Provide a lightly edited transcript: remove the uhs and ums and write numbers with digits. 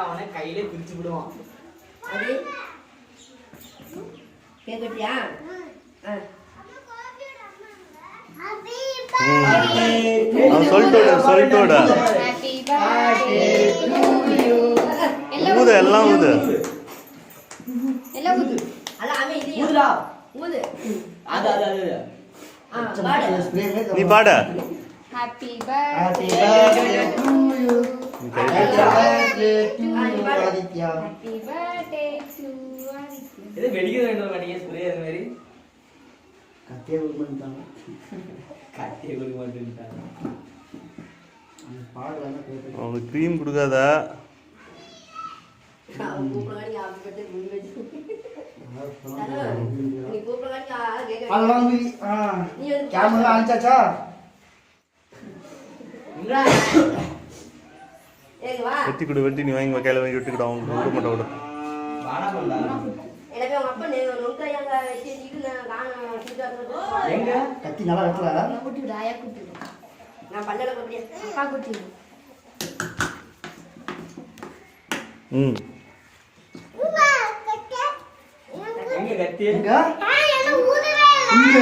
அவனை கையிலே பிரிச்சு விடுவான். அது கேக்குறியா? சொல்லிட்டோட ஊது எல்லாம் ஊது எல்லாம் ஊது. அத அவன் இது ஊதுடா. ஊது. அது அது அது. நீ பாட. Happy birthday to you. Happy birthday to Aditya. Happy birthday to Aditya. இது வெடிக்க வேண்டும் மாட்டீங்க ஸ்ப்ரே அது மாதிரி. கத்திய கொடுக்க மாட்டாங்க. கத்திய கொடுக்க மாட்டாங்க. பாடலாம் கேட்க. அவனுக்கு க்ரீம் கொடுக்காத. அவன் கூப்பிடுறானே ஆபி பட்டு முடி வெச்சு. நீ கூப்பிடுறானே கேக்க. அல்லாமி நீ கேமரா ஆன்ச்சாச்சா? இங்கடா. ஏய் வா. வெட்டி நீ வாங்கி கையில வாங்கி வெட்டி கொடு அவங்க கொடுக்க மாட்டா விடு. வாடா பண்ணா. எனக்கு உங்க அப்பா நொங்கையாங்க வெட்டி இது நான் சீதா எங்க கத்தி நல்லா வெட்டறா? குட்டி ஆயா குட்டி. நான் பல்லல குட்டி. அப்பா குட்டி. எங்க கத்தி? எங்க? என்ன ஊதுறே? இங்க